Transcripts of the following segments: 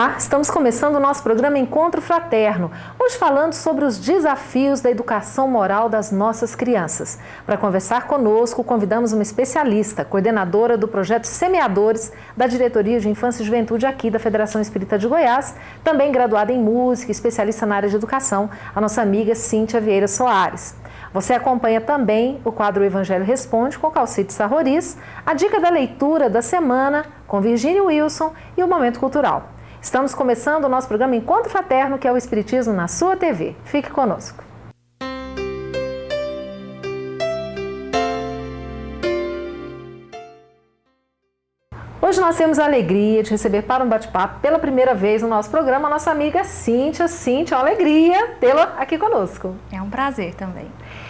Olá, estamos começando o nosso programa Encontro Fraterno, hoje falando sobre os desafios da educação moral das nossas crianças. Para conversar conosco, convidamos uma especialista, coordenadora do projeto Semeadores, da Diretoria de Infância e Juventude aqui da Federação Espírita de Goiás, também graduada em música, especialista na área de educação, a nossa amiga Cíntia Vieira Soares. Você acompanha também o quadro Evangelho Responde com Calcite Sarroriz, a dica da leitura da semana com Virgínia Wilson e o Momento Cultural. Estamos começando o nosso programa Encontro Fraterno, que é o Espiritismo na sua TV. Fique conosco. Hoje nós temos a alegria de receber para um bate-papo pela primeira vez no nosso programa a nossa amiga Cíntia. Cíntia, é uma alegria tê-la aqui conosco. É um prazer também.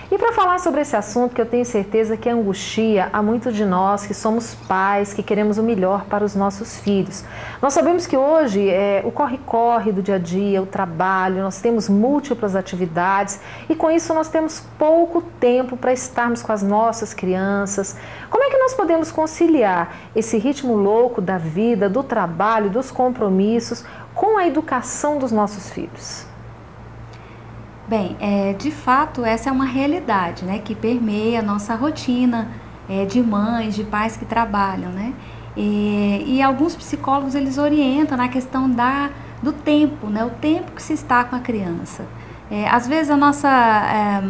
E para falar sobre esse assunto que eu tenho certeza que angustia a muitos de nós que somos pais, que queremos o melhor para os nossos filhos. Nós sabemos que hoje o corre-corre do dia a dia, o trabalho, nós temos múltiplas atividades e com isso nós temos pouco tempo para estarmos com as nossas crianças. Como é que nós podemos conciliar esse ritmo louco da vida, do trabalho, dos compromissos com a educação dos nossos filhos? Bem, de fato, essa é uma realidade, né, que permeia a nossa rotina de mães, de pais que trabalham, né? E alguns psicólogos, eles orientam na questão do tempo, né, o tempo que se está com a criança. Às vezes a nossa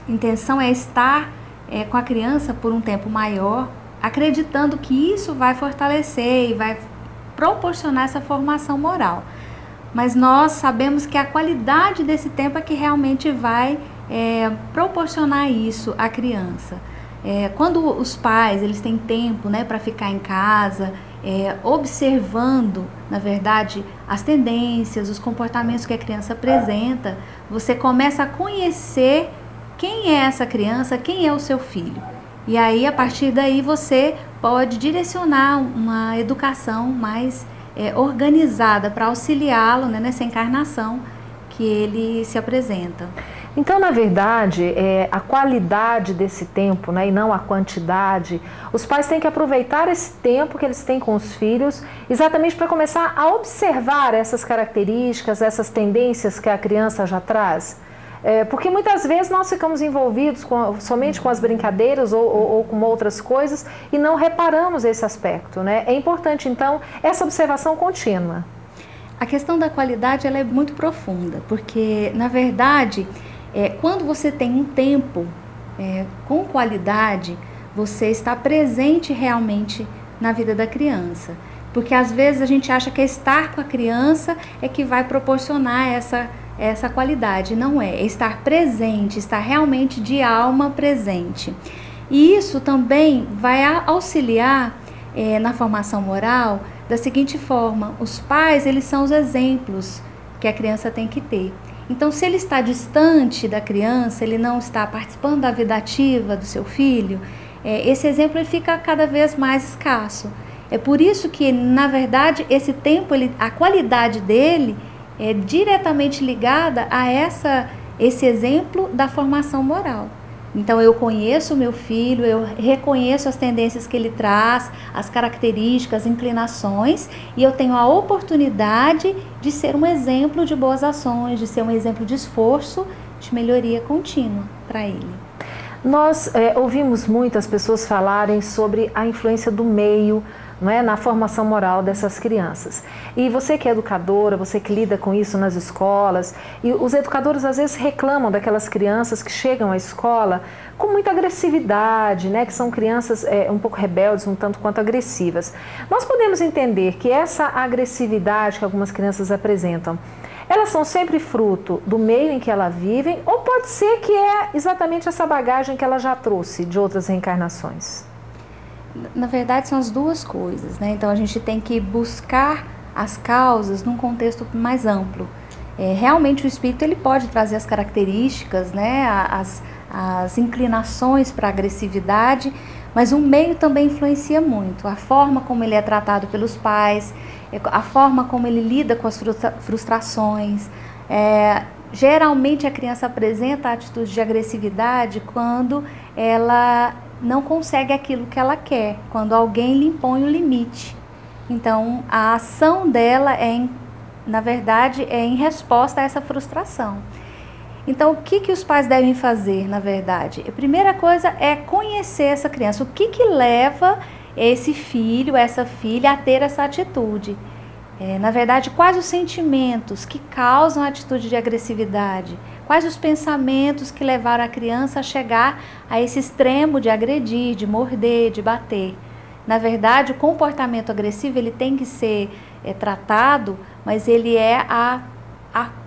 intenção é estar com a criança por um tempo maior, acreditando que isso vai fortalecer e vai proporcionar essa formação moral. Mas nós sabemos que a qualidade desse tempo é que realmente vai proporcionar isso à criança. Quando os pais eles têm tempo, né, para ficar em casa, observando, na verdade, as tendências, os comportamentos que a criança apresenta, você começa a conhecer quem é essa criança, quem é o seu filho. E aí, a partir daí, você pode direcionar uma educação mais organizada para auxiliá-lo, né, nessa encarnação que ele se apresenta. Então, na verdade, a qualidade desse tempo, né, e não a quantidade, os pais têm que aproveitar esse tempo que eles têm com os filhos exatamente para começar a observar essas características, essas tendências que a criança já traz. Porque muitas vezes nós ficamos envolvidos somente com as brincadeiras ou com outras coisas e não reparamos esse aspecto, né? É importante, então, essa observação contínua. A questão da qualidade ela é muito profunda, porque, na verdade, quando você tem um tempo com qualidade, você está presente realmente na vida da criança. Porque, às vezes, a gente acha que estar com a criança é que vai proporcionar essa qualidade. Não é estar presente, estar realmente de alma presente. E isso também vai auxiliar na formação moral da seguinte forma: os pais, eles são os exemplos que a criança tem que ter. Então, se ele está distante da criança, ele não está participando da vida ativa do seu filho, esse exemplo ele fica cada vez mais escasso. É por isso que, na verdade, esse tempo, a qualidade dele é diretamente ligada a esse exemplo da formação moral. Então, eu conheço o meu filho, eu reconheço as tendências que ele traz, as características, as inclinações, e eu tenho a oportunidade de ser um exemplo de boas ações, de ser um exemplo de esforço, de melhoria contínua para ele. Nós ouvimos muitas pessoas falarem sobre a influência do meio, não é, na formação moral dessas crianças. E você que é educadora, você que lida com isso nas escolas, e os educadores às vezes reclamam daquelas crianças que chegam à escola com muita agressividade, né, que são crianças um pouco rebeldes, um tanto quanto agressivas. Nós podemos entender que essa agressividade que algumas crianças apresentam, elas são sempre fruto do meio em que elas vivem, ou pode ser que é exatamente essa bagagem que ela já trouxe de outras reencarnações? Na verdade, são as duas coisas, né? Então, a gente tem que buscar as causas num contexto mais amplo. Realmente, o espírito ele pode trazer as características, né? As inclinações para a agressividade, mas o meio também influencia muito. A forma como ele é tratado pelos pais, a forma como ele lida com as frustrações. Geralmente, a criança apresenta atitudes de agressividade quando ela não consegue aquilo que ela quer, quando alguém lhe impõe o limite. Então, a ação dela na verdade, é em resposta a essa frustração. Então, o que os pais devem fazer, na verdade? A primeira coisa é conhecer essa criança. O que leva esse filho, essa filha a ter essa atitude? Na verdade, quais os sentimentos que causam a atitude de agressividade? Quais os pensamentos que levaram a criança a chegar a esse extremo de agredir, de morder, de bater? Na verdade, o comportamento agressivo ele tem que ser tratado, mas ele é a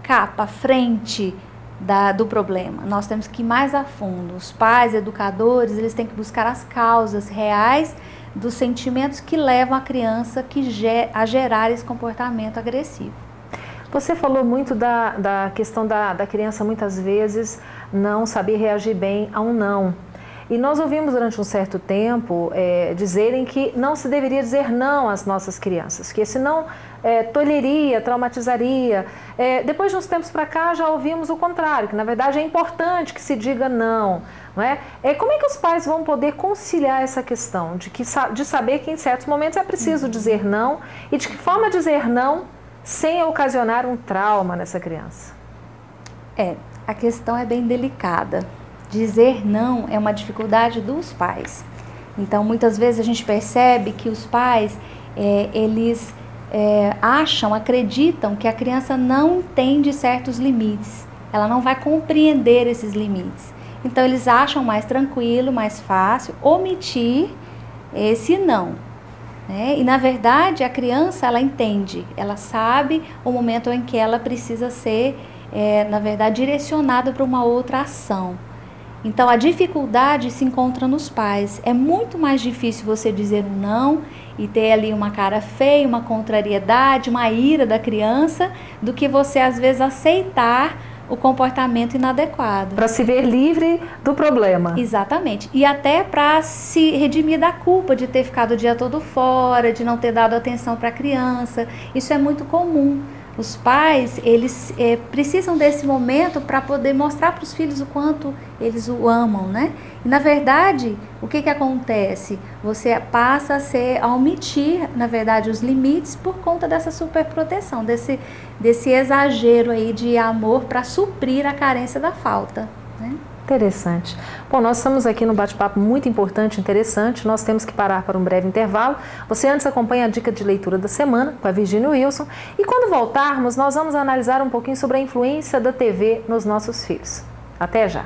capa, a frente do problema. Nós temos que ir mais a fundo. Os pais, educadores, eles têm que buscar as causas reais dos sentimentos que levam a criança a gerar esse comportamento agressivo. Você falou muito da questão da criança muitas vezes não saber reagir bem a um não. E nós ouvimos durante um certo tempo dizerem que não se deveria dizer não às nossas crianças, que esse não tolheria, traumatizaria. Depois de uns tempos para cá já ouvimos o contrário, que na verdade é importante que se diga não. Não é? Como é que os pais vão poder conciliar essa questão de saber que em certos momentos é preciso dizer não e de que forma dizer não sem ocasionar um trauma nessa criança? A questão é bem delicada. Dizer não é uma dificuldade dos pais. Então, muitas vezes a gente percebe que os pais, eles acreditam que a criança não entende certos limites. Ela não vai compreender esses limites. Então, eles acham mais tranquilo, mais fácil omitir esse não. E, na verdade, a criança, ela entende, ela sabe o momento em que ela precisa ser, na verdade, direcionada para uma outra ação. Então, a dificuldade se encontra nos pais. É muito mais difícil você dizer um não e ter ali uma cara feia, uma contrariedade, uma ira da criança, do que você, às vezes, aceitar o comportamento inadequado. Para se ver livre do problema. Exatamente. E até para se redimir da culpa de ter ficado o dia todo fora, de não ter dado atenção para a criança. Isso é muito comum. Os pais, eles precisam desse momento para poder mostrar para os filhos o quanto eles o amam, né? E, na verdade, o que acontece? Você passa a omitir, na verdade, os limites por conta dessa superproteção, desse exagero aí de amor para suprir a carência da falta, né? Interessante. Bom, nós estamos aqui num bate-papo muito importante, interessante. Nós temos que parar para um breve intervalo. Você antes acompanha a dica de leitura da semana com a Virginia Wilson. E quando voltarmos, nós vamos analisar um pouquinho sobre a influência da TV nos nossos filhos. Até já!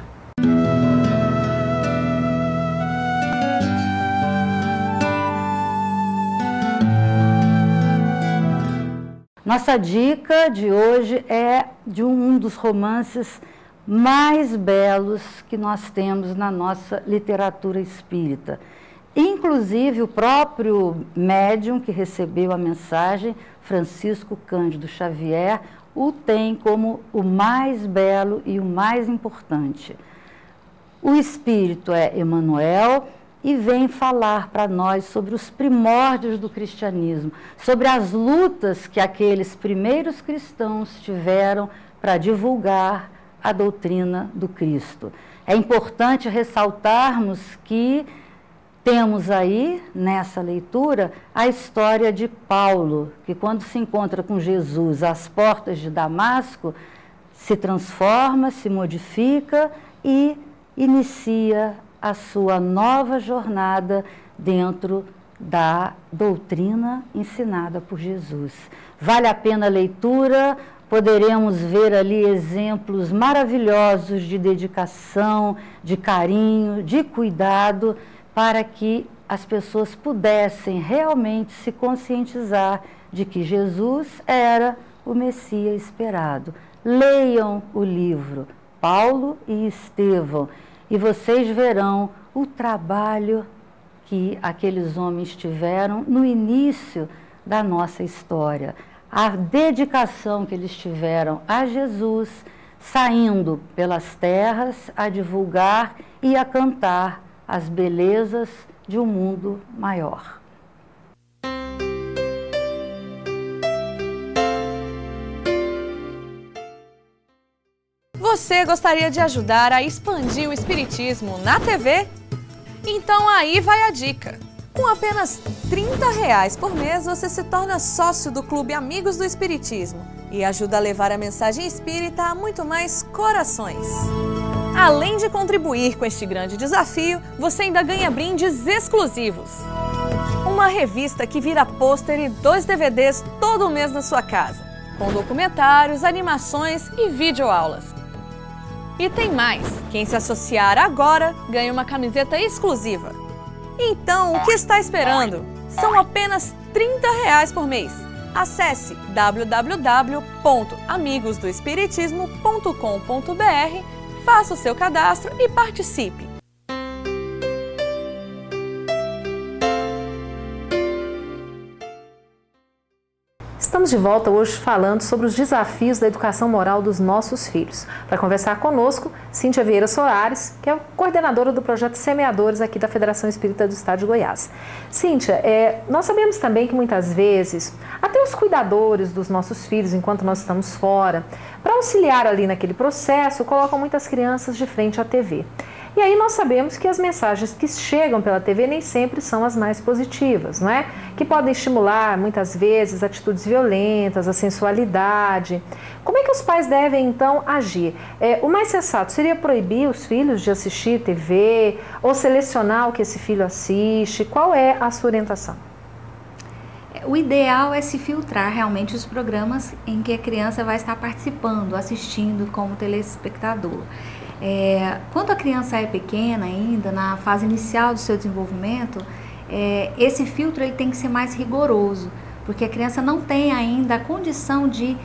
Nossa dica de hoje é de um dos romances mais belos que nós temos na nossa literatura espírita. Inclusive, o próprio médium que recebeu a mensagem, Francisco Cândido Xavier, o tem como o mais belo e o mais importante. O espírito é Emmanuel e vem falar para nós sobre os primórdios do cristianismo, sobre as lutas que aqueles primeiros cristãos tiveram para divulgar a doutrina do Cristo. É importante ressaltarmos que temos aí, nessa leitura, a história de Paulo, que quando se encontra com Jesus às portas de Damasco, se transforma, se modifica e inicia a sua nova jornada dentro da doutrina ensinada por Jesus. Vale a pena a leitura. Poderemos ver ali exemplos maravilhosos de dedicação, de carinho, de cuidado, para que as pessoas pudessem realmente se conscientizar de que Jesus era o Messias esperado. Leiam o livro Paulo e Estevão e vocês verão o trabalho que aqueles homens tiveram no início da nossa história. A dedicação que eles tiveram a Jesus, saindo pelas terras a divulgar e a cantar as belezas de um mundo maior. Você gostaria de ajudar a expandir o Espiritismo na TV? Então aí vai a dica. Com apenas R$30 por mês, você se torna sócio do Clube Amigos do Espiritismo e ajuda a levar a mensagem espírita a muito mais corações. Além de contribuir com este grande desafio, você ainda ganha brindes exclusivos. Uma revista que vira pôster e 2 DVDs todo mês na sua casa, com documentários, animações e videoaulas. E tem mais, quem se associar agora ganha uma camiseta exclusiva. Então, o que está esperando? São apenas R$30 por mês. Acesse www.amigosdoespiritismo.com.br, faça o seu cadastro e participe. Estamos de volta hoje falando sobre os desafios da educação moral dos nossos filhos. Para conversar conosco, Cíntia Vieira Soares, que é coordenadora do projeto Semeadores aqui da Federação Espírita do Estado de Goiás. Cíntia, nós sabemos também que muitas vezes, até os cuidadores dos nossos filhos, enquanto nós estamos fora, para auxiliar ali naquele processo, colocam muitas crianças de frente à TV. E aí nós sabemos que as mensagens que chegam pela TV nem sempre são as mais positivas, não é? Que podem estimular, muitas vezes, atitudes violentas, a sensualidade. Como é que os pais devem, então, agir? O mais sensato seria proibir os filhos de assistir TV ou selecionar o que esse filho assiste? Qual é a sua orientação? O ideal é se filtrar realmente os programas em que a criança vai estar participando, assistindo como telespectador. Quando a criança é pequena ainda, na fase inicial do seu desenvolvimento, esse filtro ele tem que ser mais rigoroso, porque a criança não tem ainda a condição de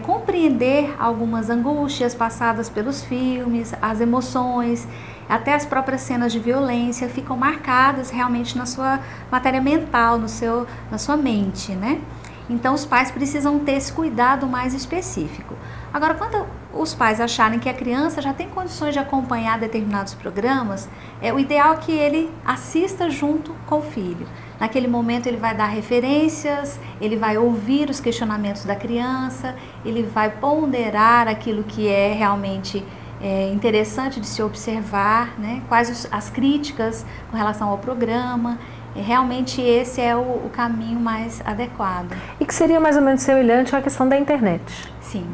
compreender algumas angústias passadas pelos filmes, as emoções, até as próprias cenas de violência ficam marcadas realmente na sua matéria mental, na sua mente, né? Então os pais precisam ter esse cuidado mais específico. Agora, quando os pais acharem que a criança já tem condições de acompanhar determinados programas, o ideal é que ele assista junto com o filho. Naquele momento ele vai dar referências, ele vai ouvir os questionamentos da criança, ele vai ponderar aquilo que é realmente interessante de se observar, né? Quais as críticas com relação ao programa. Realmente esse é o caminho mais adequado. E que seria mais ou menos semelhante à questão da internet. Sim,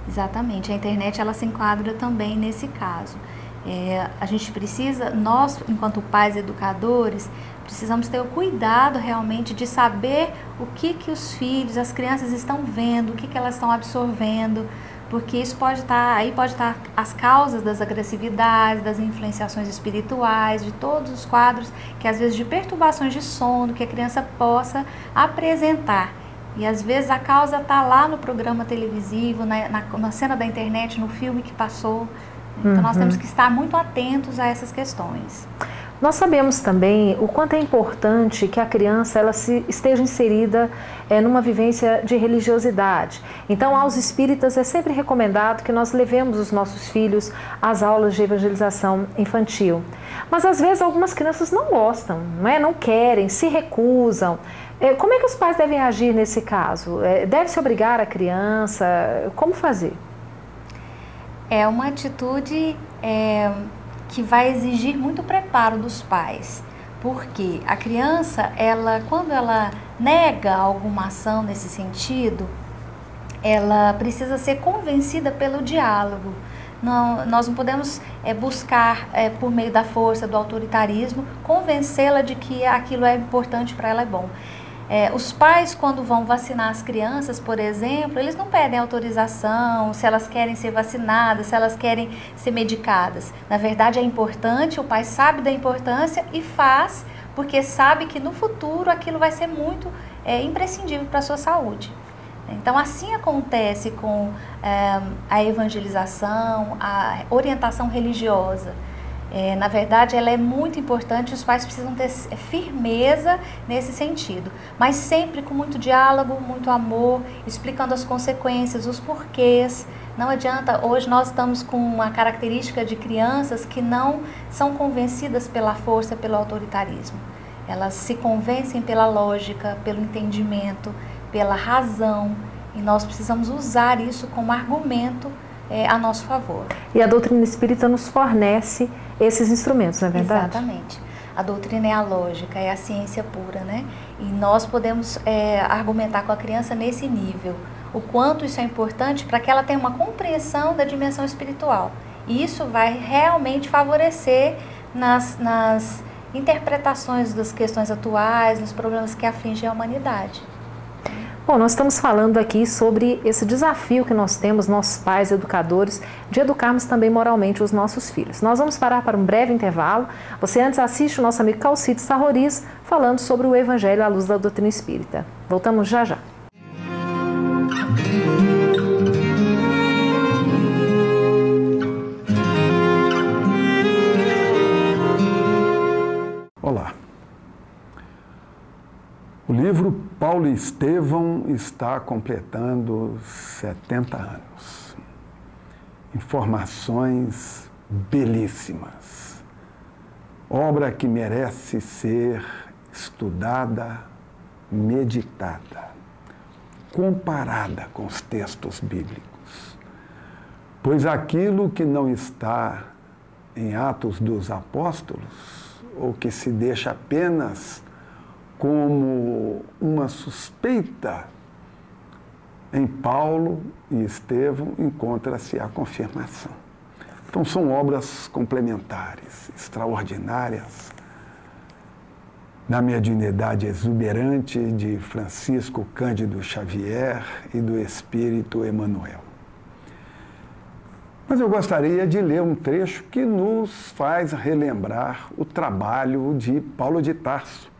exatamente. A internet ela se enquadra também nesse caso. A gente precisa, nós enquanto pais educadores, precisamos ter o cuidado realmente de saber o que os filhos, as crianças estão vendo, o que elas estão absorvendo, porque isso pode estar as causas das agressividades, das influenciações espirituais, de todos os quadros que às vezes de perturbações de sono que a criança possa apresentar. E às vezes a causa está lá no programa televisivo, na cena da internet, no filme que passou. Então nós temos que estar muito atentos a essas questões. Nós sabemos também o quanto é importante que a criança esteja inserida numa vivência de religiosidade. Então, aos espíritas é sempre recomendado que nós levemos os nossos filhos às aulas de evangelização infantil. Mas, às vezes, algumas crianças não gostam, não querem, se recusam. Como é que os pais devem agir nesse caso? Deve-se obrigar a criança? Como fazer? É uma atitude que vai exigir muito preparo dos pais, porque a criança, quando ela nega alguma ação nesse sentido, ela precisa ser convencida pelo diálogo. Nós não podemos buscar, por meio da força, do autoritarismo, convencê-la de que aquilo é importante para ela, é bom. Os pais, quando vão vacinar as crianças, por exemplo, eles não pedem autorização, se elas querem ser vacinadas, se elas querem ser medicadas. Na verdade, é importante, o pai sabe da importância e faz, porque sabe que no futuro aquilo vai ser muito imprescindível para a sua saúde. Então, assim acontece com a evangelização, a orientação religiosa. Na verdade, ela é muito importante, os pais precisam ter firmeza nesse sentido, mas sempre com muito diálogo, muito amor, explicando as consequências, os porquês. Não adianta, hoje nós estamos com uma característica de crianças que não são convencidas pela força, pelo autoritarismo. Elas se convencem pela lógica, pelo entendimento, pela razão, e nós precisamos usar isso como argumento a nosso favor. E a doutrina espírita nos fornece esses instrumentos, não é verdade? Exatamente. A doutrina é a lógica, é a ciência pura, né? E nós podemos argumentar com a criança nesse nível. O quanto isso é importante para que ela tenha uma compreensão da dimensão espiritual. E isso vai realmente favorecer nas interpretações das questões atuais, nos problemas que afligem a humanidade. Bom, nós estamos falando aqui sobre esse desafio que nós temos, nossos pais, educadores, de educarmos também moralmente os nossos filhos. Nós vamos parar para um breve intervalo. Você antes assiste o nosso amigo Calcito Sarroriz falando sobre o Evangelho à luz da doutrina espírita. Voltamos já já. Olá. O livro Paulo e Estevão está completando 70 anos. Informações belíssimas. Obra que merece ser estudada, meditada, comparada com os textos bíblicos. Pois aquilo que não está em Atos dos Apóstolos, ou que se deixa apenas como uma suspeita, em Paulo e Estevão encontra-se a confirmação. Então são obras complementares, extraordinárias, da mediunidade exuberante de Francisco Cândido Xavier e do Espírito Emmanuel. Mas eu gostaria de ler um trecho que nos faz relembrar o trabalho de Paulo de Tarso.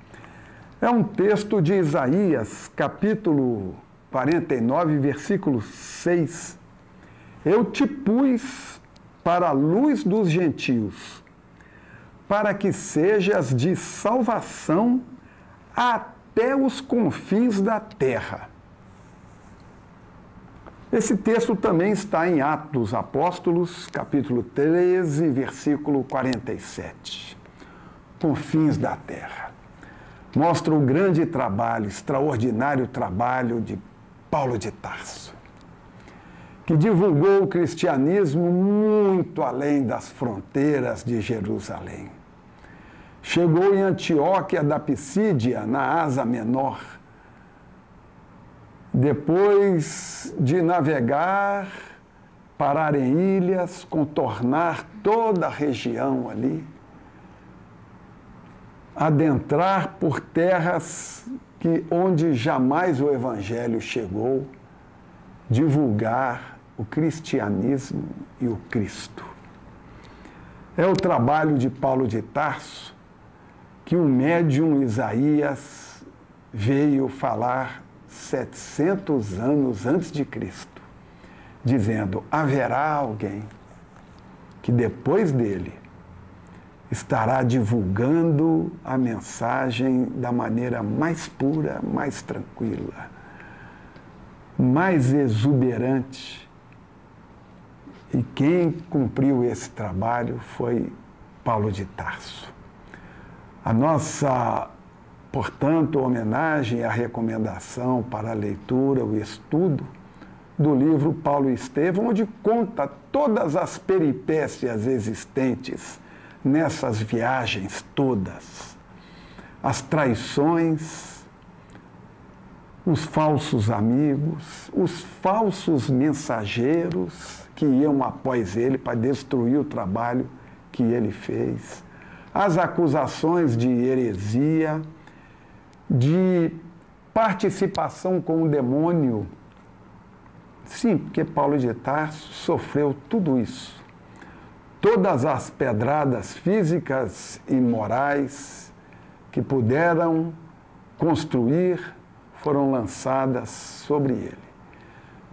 É um texto de Isaías, capítulo 49, versículo 6. Eu te pus para a luz dos gentios, para que sejas de salvação até os confins da terra. Esse texto também está em Atos dos Apóstolos, capítulo 13, versículo 47. Confins da terra. Mostra o grande trabalho, extraordinário trabalho de Paulo de Tarso, que divulgou o cristianismo muito além das fronteiras de Jerusalém. Chegou em Antioquia da Pisídia, na Ásia Menor, depois de navegar, parar em ilhas, contornar toda a região ali, adentrar por terras onde jamais o Evangelho chegou, divulgar o cristianismo e o Cristo. É o trabalho de Paulo de Tarso que o médium Isaías veio falar 700 anos antes de Cristo, dizendo: haverá alguém que depois dele estará divulgando a mensagem da maneira mais pura, mais tranquila, mais exuberante. E quem cumpriu esse trabalho foi Paulo de Tarso. A nossa, portanto, homenagem e a recomendação para a leitura, o estudo do livro Paulo e Estevão, onde conta todas as peripécias existentes nessas viagens todas, as traições, os falsos amigos, os falsos mensageiros que iam após ele para destruir o trabalho que ele fez, as acusações de heresia, de participação com o demônio. Sim, porque Paulo de Tarso sofreu tudo isso. Todas as pedradas físicas e morais que puderam construir foram lançadas sobre ele.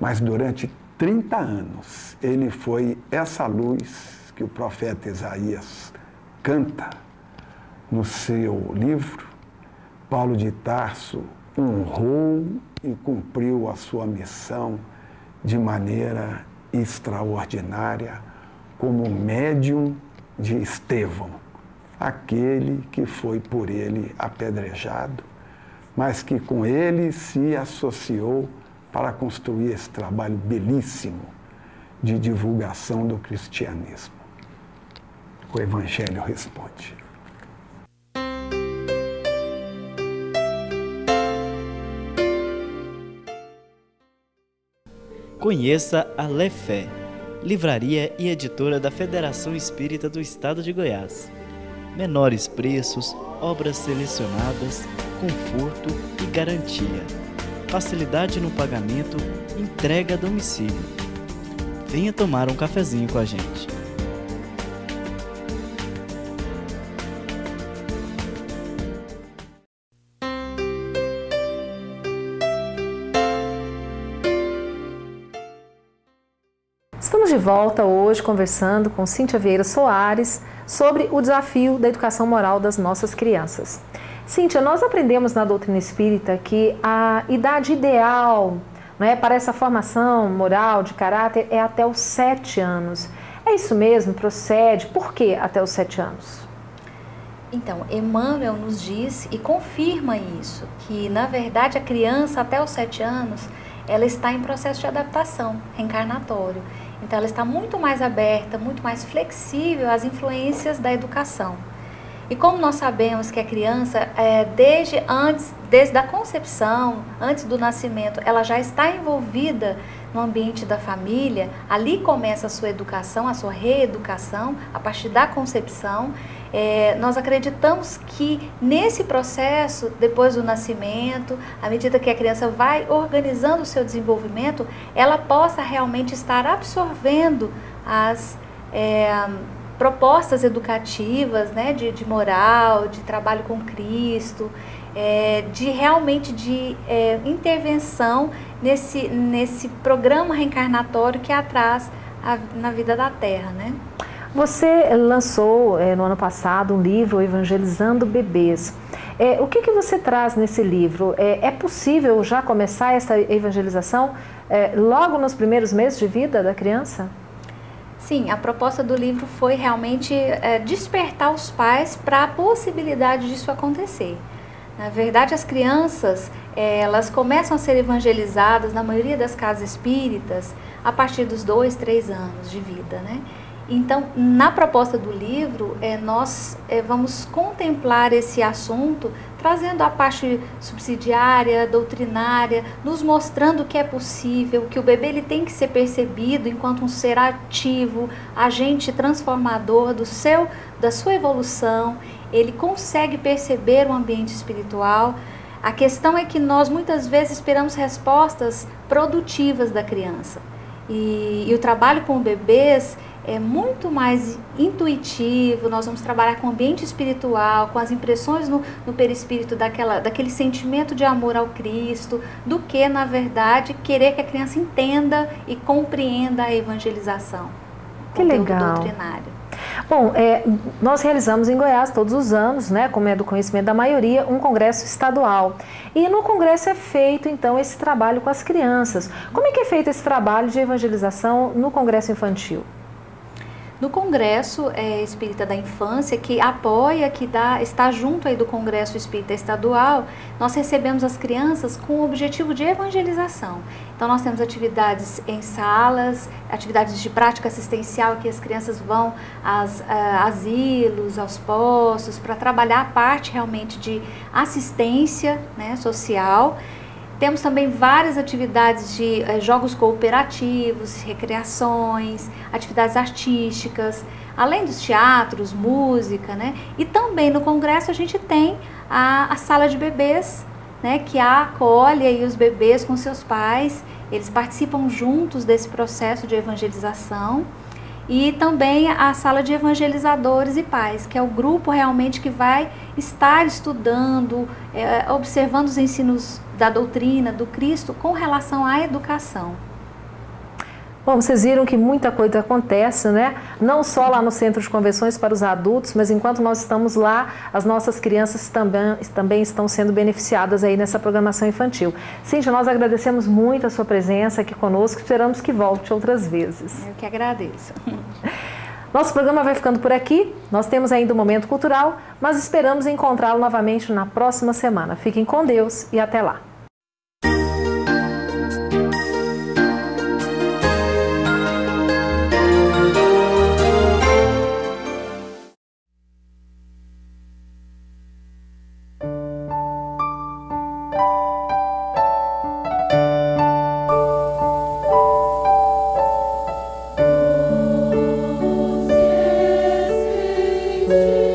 Mas durante 30 anos, ele foi essa luz que o profeta Isaías canta no seu livro. Paulo de Tarso honrou e cumpriu a sua missão de maneira extraordinária, como médium de Estevão, aquele que foi por ele apedrejado, mas que com ele se associou para construir esse trabalho belíssimo de divulgação do cristianismo. O Evangelho responde. Conheça a Lefé, livraria e editora da Federação Espírita do Estado de Goiás. Menores preços, obras selecionadas, conforto e garantia. Facilidade no pagamento, entrega a domicílio. Venha tomar um cafezinho com a gente. Estamos de volta hoje conversando com Cíntia Vieira Soares sobre o desafio da educação moral das nossas crianças. Cíntia, nós aprendemos na doutrina espírita que a idade ideal, né, para essa formação moral, de caráter, é até os 7 anos. É isso mesmo? Procede? Por que até os 7 anos? Então, Emmanuel nos diz e confirma isso, que na verdade a criança até os 7 anos, ela está em processo de adaptação reencarnatório. Então ela está muito mais aberta, muito mais flexível às influências da educação. E como nós sabemos que a criança, desde a concepção, antes do nascimento, ela já está envolvida no ambiente da família, ali começa a sua educação, a sua reeducação, a partir da concepção. Nós acreditamos que nesse processo, depois do nascimento, à medida que a criança vai organizando o seu desenvolvimento, ela possa realmente estar absorvendo as propostas educativas, né, de moral, de trabalho com Cristo, de intervenção nesse programa reencarnatório que traz na vida da Terra, né? Você lançou no ano passado um livro, Evangelizando Bebês. O que você traz nesse livro? É possível já começar essa evangelização logo nos primeiros meses de vida da criança? Sim, a proposta do livro foi realmente despertar os pais para a possibilidade disso acontecer. Na verdade, as crianças, elas começam a ser evangelizadas, na maioria das casas espíritas, a partir dos 2, 3 anos de vida, né? Então, na proposta do livro, nós vamos contemplar esse assunto, trazendo a parte subsidiária, doutrinária, nos mostrando que é possível, que o bebê ele tem que ser percebido enquanto um ser ativo, agente transformador da sua evolução. Ele consegue perceber o ambiente espiritual. A questão é que nós muitas vezes esperamos respostas produtivas da criança. E o trabalho com bebês é muito mais intuitivo. Nós vamos trabalhar com o ambiente espiritual, com as impressões no perispírito daquele sentimento de amor ao Cristo, do que, na verdade, querer que a criança entenda e compreenda a evangelização. Que legal. Doutrinário. Bom, nós realizamos em Goiás todos os anos, né, como é do conhecimento da maioria, um congresso estadual. E no congresso é feito, então, esse trabalho com as crianças. Como é que é feito esse trabalho de evangelização no congresso infantil? No Congresso Espírita da Infância, que apoia, está junto aí do Congresso Espírita Estadual, nós recebemos as crianças com o objetivo de evangelização. Então nós temos atividades em salas, atividades de prática assistencial, que as crianças vão aos asilos, aos postos, para trabalhar a parte realmente de assistência, né, social. Temos também várias atividades de jogos cooperativos, recreações, atividades artísticas, além dos teatros, música, né? E também no congresso a gente tem a sala de bebês, né, que acolhe aí os bebês com seus pais. Eles participam juntos desse processo de evangelização. E também a sala de evangelizadores e pais, que é o grupo realmente que vai estar estudando, observando os ensinos da doutrina, do Cristo, com relação à educação. Bom, vocês viram que muita coisa acontece, né? Não só lá no Centro de Convenções para os adultos, mas enquanto nós estamos lá, as nossas crianças também estão sendo beneficiadas aí nessa programação infantil. Cíntia, nós agradecemos muito a sua presença aqui conosco, esperamos que volte outras vezes. Eu que agradeço. Nosso programa vai ficando por aqui, nós temos ainda um momento cultural, mas esperamos encontrá-lo novamente na próxima semana. Fiquem com Deus e até lá. Música